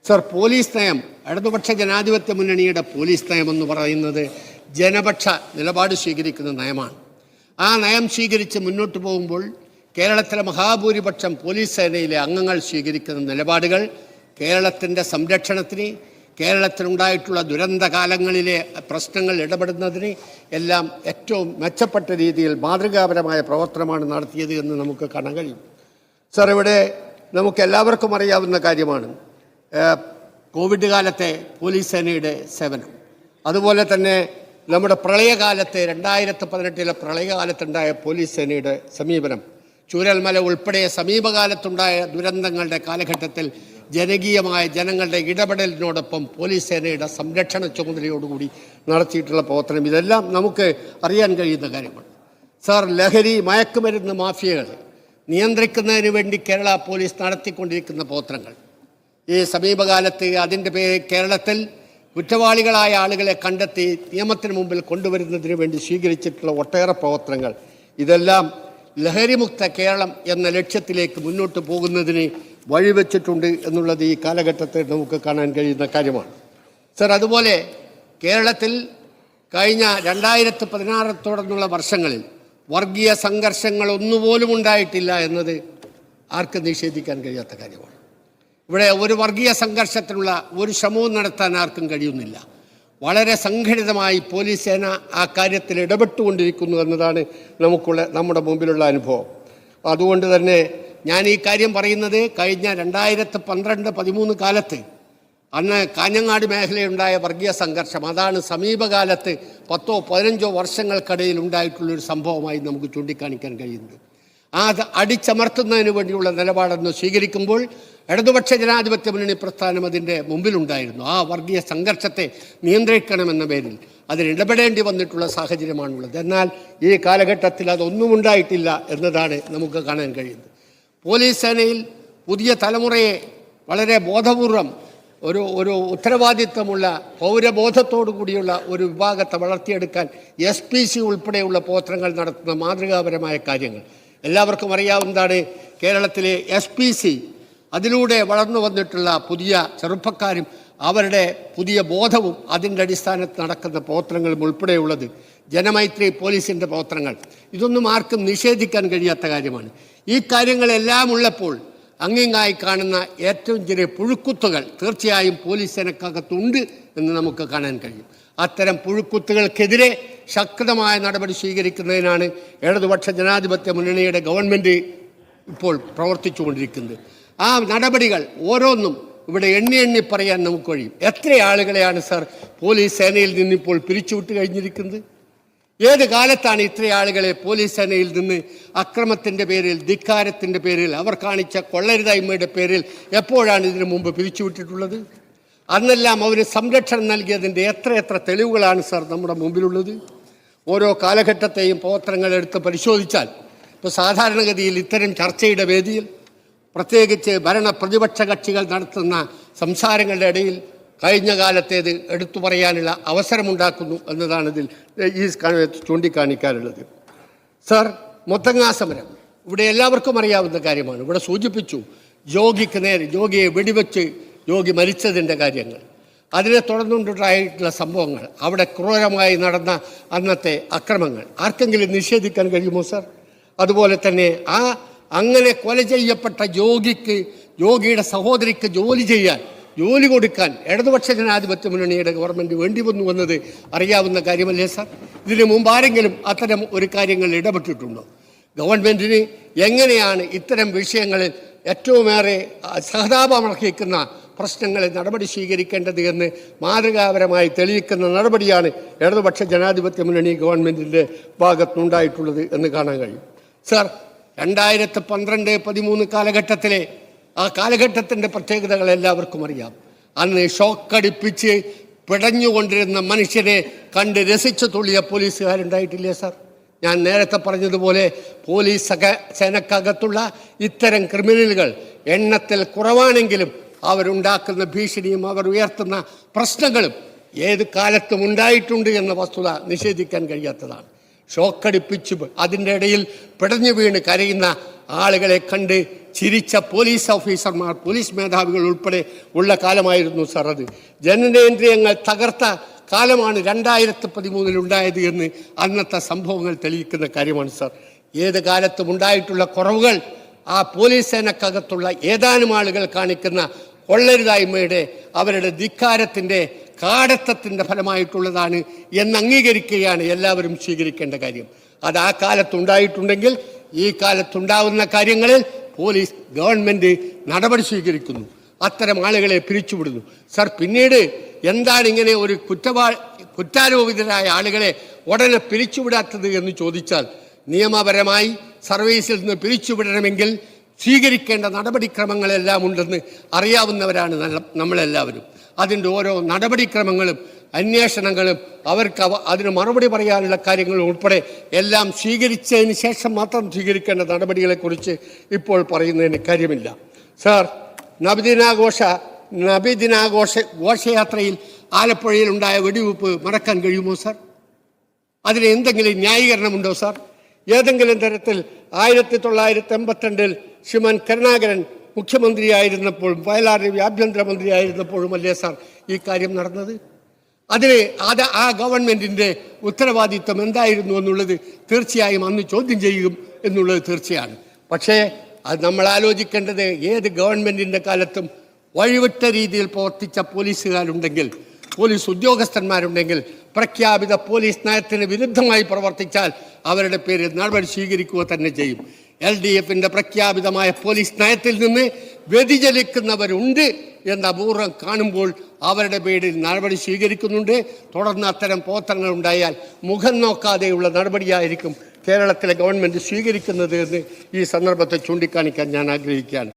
Sir, police നയം, ഇടതുപക്ഷ ജനാധിപത്യ മുന്നണിയുടെ പോലീസ് നയം എന്ന് പറയുന്നത് ജനപക്ഷ നിലപാട് സ്വീകരിക്കുന്ന നയമാണ്. ആ നയം സ്വീകരിച്ച് മുന്നോട്ട് പോകുമ്പോൾ കേരളത്തിലെ മഹാഭൂരിപക്ഷം പോലീസ് സേനയിലെ അംഗങ്ങൾ സ്വീകരിക്കുന്ന നിലപാടുകൾ കേരളത്തിൻ്റെ സംരക്ഷണത്തിന്, കേരളത്തിലുണ്ടായിട്ടുള്ള ദുരന്തകാലങ്ങളിലെ പ്രശ്നങ്ങൾ ഇടപെടുന്നതിന് എല്ലാം ഏറ്റവും മെച്ചപ്പെട്ട രീതിയിൽ മാതൃകാപരമായ പ്രവർത്തനമാണ് നടത്തിയത് എന്ന് നമുക്ക് കാണാൻ കഴിയും. സർ, ഇവിടെ നമുക്ക് എല്ലാവർക്കും അറിയാവുന്ന കാര്യമാണ് കോവിഡ് കാലത്തെ പോലീസ് സേനയുടെ സേവനം. അതുപോലെ തന്നെ നമ്മുടെ പ്രളയകാലത്തെ 2018 പ്രളയകാലത്തുണ്ടായ പോലീസ് സേനയുടെ സമീപനം, ചൂരൽമല ഉൾപ്പെടെ സമീപകാലത്തുണ്ടായ ദുരന്തങ്ങളുടെ കാലഘട്ടത്തിൽ ജനകീയമായ ജനങ്ങളുടെ ഇടപെടലിനോടൊപ്പം പോലീസ് സേനയുടെ സംരക്ഷണ ചുമതലയോടുകൂടി നടത്തിയിട്ടുള്ള പ്രവർത്തനം, ഇതെല്ലാം നമുക്ക് അറിയാൻ കഴിയുന്ന കാര്യമാണ്. സാർ, ലഹരി മയക്കുമരുന്ന് മാഫിയകളെ നിയന്ത്രിക്കുന്നതിന് വേണ്ടി കേരള പോലീസ് നടത്തിക്കൊണ്ടിരിക്കുന്ന പ്രവർത്തനങ്ങൾ, ഈ സമീപകാലത്ത് അതിൻ്റെ പേര് കേരളത്തിൽ കുറ്റവാളികളായ ആളുകളെ കണ്ടെത്തി നിയമത്തിന് മുമ്പിൽ കൊണ്ടുവരുന്നതിന് വേണ്ടി സ്വീകരിച്ചിട്ടുള്ള ഒട്ടേറെ പ്രവർത്തനങ്ങൾ, ഇതെല്ലാം ലഹരിമുക്ത കേരളം എന്ന ലക്ഷ്യത്തിലേക്ക് മുന്നോട്ട് പോകുന്നതിന് വഴിവെച്ചിട്ടുണ്ട് എന്നുള്ളത് ഈ കാലഘട്ടത്തിൽ നമുക്ക് കാണാൻ കഴിയുന്ന കാര്യമാണ്. സർ, അതുപോലെ കേരളത്തിൽ കഴിഞ്ഞ 2016 തുടർന്നുള്ള വർഷങ്ങളിൽ വർഗീയ സംഘർഷങ്ങൾ ഒന്നുപോലും ഉണ്ടായിട്ടില്ല എന്നത് ആർക്കും നിഷേധിക്കാൻ കഴിയാത്ത കാര്യമാണ്. ഇവിടെ ഒരു വർഗീയ സംഘർഷത്തിനുള്ള ഒരു ശ്രമവും നടത്താൻ ആർക്കും കഴിയുന്നില്ല. വളരെ സംഘടിതമായി പോലീസ് സേന ആ കാര്യത്തിൽ ഇടപെട്ടുകൊണ്ടിരിക്കുന്നു എന്നതാണ് നമ്മുടെ മുമ്പിലുള്ള അനുഭവം. അതുകൊണ്ട് തന്നെ ഞാൻ ഈ കാര്യം പറയുന്നത് കഴിഞ്ഞ 2012-13 കാലത്ത് അന്ന് കാഞ്ഞങ്ങാട് മേഖലയുണ്ടായ വർഗീയ സംഘർഷം, അതാണ് സമീപകാലത്ത് 10-15 വർഷങ്ങൾക്കിടയിൽ ഉണ്ടായിട്ടുള്ളൊരു സംഭവമായി നമുക്ക് ചൂണ്ടിക്കാണിക്കാൻ കഴിയുന്നത്. അത് അടിച്ചമർത്തുന്നതിന് വേണ്ടിയുള്ള നിലപാടെന്ന് സ്വീകരിക്കുമ്പോൾ ഇടതുപക്ഷ ജനാധിപത്യ മുന്നണി പ്രസ്ഥാനം അതിൻ്റെ മുമ്പിലുണ്ടായിരുന്നു. ആ വർഗീയ സംഘർഷത്തെ നിയന്ത്രിക്കണമെന്ന പേരിൽ അതിനിടപെടേണ്ടി വന്നിട്ടുള്ള സാഹചര്യമാണുള്ളത്. എന്നാൽ ഈ കാലഘട്ടത്തിൽ അതൊന്നും ഉണ്ടായിട്ടില്ല എന്നതാണ് നമുക്ക് കാണാൻ കഴിയുന്നത്. പോലീസ് സേനയിൽ പുതിയ തലമുറയെ വളരെ ബോധപൂർവം ഒരു ഉത്തരവാദിത്വമുള്ള പൗരബോധത്തോടു കൂടിയുള്ള ഒരു വിഭാഗത്തെ വളർത്തിയെടുക്കാൻ SPC ഉൾപ്പെടെയുള്ള പ്രവർത്തനങ്ങൾ നടത്തുന്ന മാതൃകാപരമായ കാര്യങ്ങൾ എല്ലാവർക്കും അറിയാവുന്നതാണ്. കേരളത്തിലെ SPC അതിലൂടെ വളർന്നു വന്നിട്ടുള്ള പുതിയ ചെറുപ്പക്കാരും അവരുടെ പുതിയ ബോധവും അതിൻ്റെ അടിസ്ഥാനത്തിൽ നടക്കുന്ന പ്രവർത്തനങ്ങളും ഉൾപ്പെടെയുള്ളത്, ജനമൈത്രി പോലീസിൻ്റെ പ്രവർത്തനങ്ങൾ, ഇതൊന്നും ആർക്കും നിഷേധിക്കാൻ കഴിയാത്ത കാര്യമാണ്. ഈ കാര്യങ്ങളെല്ലാം ഉള്ളപ്പോൾ അങ്ങിങ്ങായി കാണുന്ന ഏറ്റവും ചെറിയ പുഴുക്കുത്തുകൾ തീർച്ചയായും പോലീസ് സേനക്കകത്തുണ്ട് എന്ന് നമുക്ക് കാണാൻ കഴിയും. അത്തരം പുഴുക്കുത്തുകൾക്കെതിരെ ശക്തമായ നടപടി സ്വീകരിക്കുന്നതിനാണ് ഇടതുപക്ഷ ജനാധിപത്യ മുന്നണിയുടെ ഗവൺമെൻറ് ഇപ്പോൾ പ്രവർത്തിച്ചുകൊണ്ടിരിക്കുന്നത്. ആ നടപടികൾ ഓരോന്നും ഇവിടെ എണ്ണി പറയാൻ നമുക്ക് കഴിയും. എത്ര ആളുകളെയാണ് സർ പോലീസ് സേനയിൽ നിന്നിപ്പോൾ പിരിച്ചുവിട്ട് കഴിഞ്ഞിരിക്കുന്നത്? ഏത് കാലത്താണ് ഇത്ര ആളുകളെ പോലീസ് സേനയിൽ നിന്ന് അക്രമത്തിൻ്റെ പേരിൽ, ധിക്കാരത്തിൻ്റെ പേരിൽ, അവർ കാണിച്ച കൊള്ളരുതായ്മയുടെ പേരിൽ എപ്പോഴാണ് ഇതിനു മുമ്പ് പിരിച്ചുവിട്ടിട്ടുള്ളത്? അന്നെല്ലാം അവർ സംരക്ഷണം നൽകിയതിൻ്റെ എത്ര തെളിവുകളാണ് സർ നമ്മുടെ മുമ്പിലുള്ളത്? ഓരോ കാലഘട്ടത്തെയും പ്രവർത്തനങ്ങൾ എടുത്ത് പരിശോധിച്ചാൽ, ഇപ്പോൾ സാധാരണഗതിയിൽ ഇത്തരം ചർച്ചയുടെ വേദിയിൽ പ്രത്യേകിച്ച് ഭരണ പ്രതിപക്ഷ കക്ഷികൾ നടത്തുന്ന സംസാരങ്ങളുടെ ഇടയിൽ കഴിഞ്ഞ കാലത്തേത് എടുത്തു പറയാനുള്ള അവസരമുണ്ടാക്കുന്നു എന്നതാണ് ഇതിൽ ഈ ചൂണ്ടിക്കാണിക്കാനുള്ളത്. സർ, മുത്തങ്ങ സമരം ഇവിടെ എല്ലാവർക്കും അറിയാവുന്ന കാര്യമാണ്. ഇവിടെ സൂചിപ്പിച്ചു യോഗിക്ക് നേരെ, യോഗിയെ വെടിവെച്ച് യോഗി മരിച്ചതിൻ്റെ കാര്യങ്ങൾ, അതിനെ തുടർന്നുണ്ടായിട്ടുള്ള സംഭവങ്ങൾ, അവിടെ ക്രൂരമായി നടന്ന അന്നത്തെ അക്രമങ്ങൾ ആർക്കെങ്കിലും നിഷേധിക്കാൻ കഴിയുമോ സർ? അതുപോലെ തന്നെ അങ്ങനെ കൊല ചെയ്യപ്പെട്ട യോഗിയുടെ സഹോദരിക്ക് ജോലി കൊടുക്കാൻ ഇടതുപക്ഷ ജനാധിപത്യ മുന്നണിയുടെ ഗവൺമെൻറ് വേണ്ടി വന്നു എന്നത് അറിയാവുന്ന കാര്യമല്ലേ സാർ? ഇതിനു മുമ്പ് ആരെങ്കിലും അത്തരം ഒരു കാര്യങ്ങൾ ഇടപെട്ടിട്ടുണ്ടോ? ഗവൺമെൻറ്റിന് എങ്ങനെയാണ് ഇത്തരം വിഷയങ്ങളിൽ ഏറ്റവുമേറെ സഹതാപമർഹിക്കുന്ന പ്രശ്നങ്ങളിൽ നടപടി സ്വീകരിക്കേണ്ടത് എന്ന് മാതൃകാപരമായി തെളിയിക്കുന്ന നടപടിയാണ് ഇടതുപക്ഷ ജനാധിപത്യ മുന്നണി ഗവൺമെൻറ്റിൻ്റെ ഭാഗത്തുനിന്നുണ്ടായിട്ടുള്ളത് എന്ന് കാണാൻ കഴിയും. സാർ, 2012-13 കാലഘട്ടത്തിലെ ആ കാലഘട്ടത്തിൻ്റെ പ്രത്യേകതകൾ എല്ലാവർക്കും അറിയാം. അന്ന് ഷോക്കടിപ്പിച്ച് പിടഞ്ഞുകൊണ്ടിരുന്ന മനുഷ്യരെ കണ്ട് രസിച്ചു തുള്ളിയ പോലീസുകാരുണ്ടായിട്ടില്ലേ സാർ? ഞാൻ നേരത്തെ പറഞ്ഞതുപോലെ പോലീസ് സേനക്കകത്തുള്ള ഇത്തരം ക്രിമിനലുകൾ എണ്ണത്തിൽ കുറവാണെങ്കിലും അവരുണ്ടാക്കുന്ന ഭീഷണിയും അവർ ഉയർത്തുന്ന പ്രശ്നങ്ങളും ഏത് കാലത്തും ഉണ്ടായിട്ടുണ്ട് എന്ന വസ്തുത നിഷേധിക്കാൻ കഴിയാത്തതാണ്. ഷോക്കടിപ്പിച്ച് അതിൻ്റെ ഇടയിൽ പിടഞ്ഞു വീണ് കരയുന്ന ആളുകളെ കണ്ട് ചിരിച്ച പോലീസ് ഓഫീസർമാർ, പോലീസ് മേധാവികൾ ഉൾപ്പെടെ ഉള്ള കാലമായിരുന്നു സാർ അത്. ജനനേന്ദ്രിയങ്ങൾ തകർത്ത കാലമാണ് 2013 ഉണ്ടായത് എന്ന് അന്നത്തെ സംഭവങ്ങൾ തെളിയിക്കുന്ന കാര്യമാണ് സാർ. ഏത് കാലത്തും ഉണ്ടായിട്ടുള്ള കുറവുകൾ ആ പോലീസ് സേനക്കകത്തുള്ള ഏതാനും ആളുകൾ കാണിക്കുന്ന കൊള്ളരുതായ്മയുടെ, അവരുടെ ധിക്കാരത്തിൻ്റെ, കാടത്തത്തിൻ്റെ ഫലമായിട്ടുള്ളതാണ് എന്ന് അംഗീകരിക്കുകയാണ് എല്ലാവരും സ്വീകരിക്കേണ്ട കാര്യം. അത് ആ കാലത്തുണ്ടായിട്ടുണ്ടെങ്കിൽ ഈ കാലത്തുണ്ടാവുന്ന കാര്യങ്ങളിൽ പോലീസ് ഗവൺമെൻറ് നടപടി സ്വീകരിക്കുന്നു, അത്തരം ആളുകളെ പിരിച്ചുവിടുന്നു. സർ, പിന്നീട് എന്താണ് ഇങ്ങനെ ഒരു കുറ്റാരോപിതരായ ആളുകളെ ഉടനെ പിരിച്ചുവിടാത്തത് എന്ന് ചോദിച്ചാൽ, നിയമപരമായി സർവീസിൽ നിന്ന് പിരിച്ചുവിടണമെങ്കിൽ സ്വീകരിക്കേണ്ട നടപടിക്രമങ്ങളെല്ലാം ഉണ്ടെന്ന് അറിയാവുന്നവരാണ് നമ്മളെല്ലാവരും. അതിൻ്റെ ഓരോ നടപടിക്രമങ്ങളും അന്വേഷണങ്ങളും അവർക്ക് അതിന് മറുപടി പറയാനുള്ള കാര്യങ്ങളും ഉൾപ്പെടെ എല്ലാം സ്വീകരിച്ചതിന് ശേഷം മാത്രം സ്വീകരിക്കേണ്ട നടപടികളെക്കുറിച്ച് ഇപ്പോൾ പറയുന്നതിന് കാര്യമില്ല. സാർ, ഘോഷയാത്രയിൽ ആലപ്പുഴയിൽ ഉണ്ടായ വെടിവെപ്പ് മറക്കാൻ കഴിയുമോ സാർ? അതിന് എന്തെങ്കിലും ന്യായീകരണമുണ്ടോ സാർ? ഏതെങ്കിലും തരത്തിൽ 1982 ശ്രീമാൻ കരുണാകരൻ മുഖ്യമന്ത്രിയായിരുന്നപ്പോഴും വയലാറിൽ ആഭ്യന്തരമന്ത്രി ആയിരുന്നപ്പോഴും അല്ലേ സാർ ഈ കാര്യം നടന്നത്? ആ ഗവൺമെൻറ്റിൻ്റെ ഉത്തരവാദിത്വം എന്തായിരുന്നു എന്നുള്ളത് തീർച്ചയായും അന്ന് ചോദ്യം ചെയ്യും എന്നുള്ളത് തീർച്ചയാണ്. പക്ഷേ അത് നമ്മൾ ആലോചിക്കേണ്ടത്, ഏത് ഗവൺമെൻറ്റിൻ്റെ കാലത്തും വഴിവിട്ട രീതിയിൽ പ്രവർത്തിച്ച പോലീസുകാരുണ്ടെങ്കിൽ, പോലീസ് ഉദ്യോഗസ്ഥന്മാരുണ്ടെങ്കിൽ, പ്രഖ്യാപിത പോലീസ് നയത്തിന് വിരുദ്ധമായി പ്രവർത്തിച്ചാൽ അവരുടെ പേരിൽ നടപടി സ്വീകരിക്കുക തന്നെ ചെയ്യും. LDFിൻ്റെ പ്രഖ്യാപിതമായ പോലീസ് നയത്തിൽ നിന്ന് വ്യതിചലിക്കുന്നവരുണ്ട് എന്ന് അപൂർവം കാണുമ്പോൾ അവരുടെ പേരിൽ നടപടി സ്വീകരിക്കുന്നുണ്ട്. തുടർന്ന് അത്തരം പോത്തങ്ങൾ ഉണ്ടായാൽ മുഖം നോക്കാതെയുള്ള നടപടിയായിരിക്കും കേരളത്തിലെ ഗവൺമെൻറ് സ്വീകരിക്കുന്നത് എന്ന് ഈ സന്ദർഭത്തെ ചൂണ്ടിക്കാണിക്കാൻ ഞാൻ ആഗ്രഹിക്കുകയാണ്.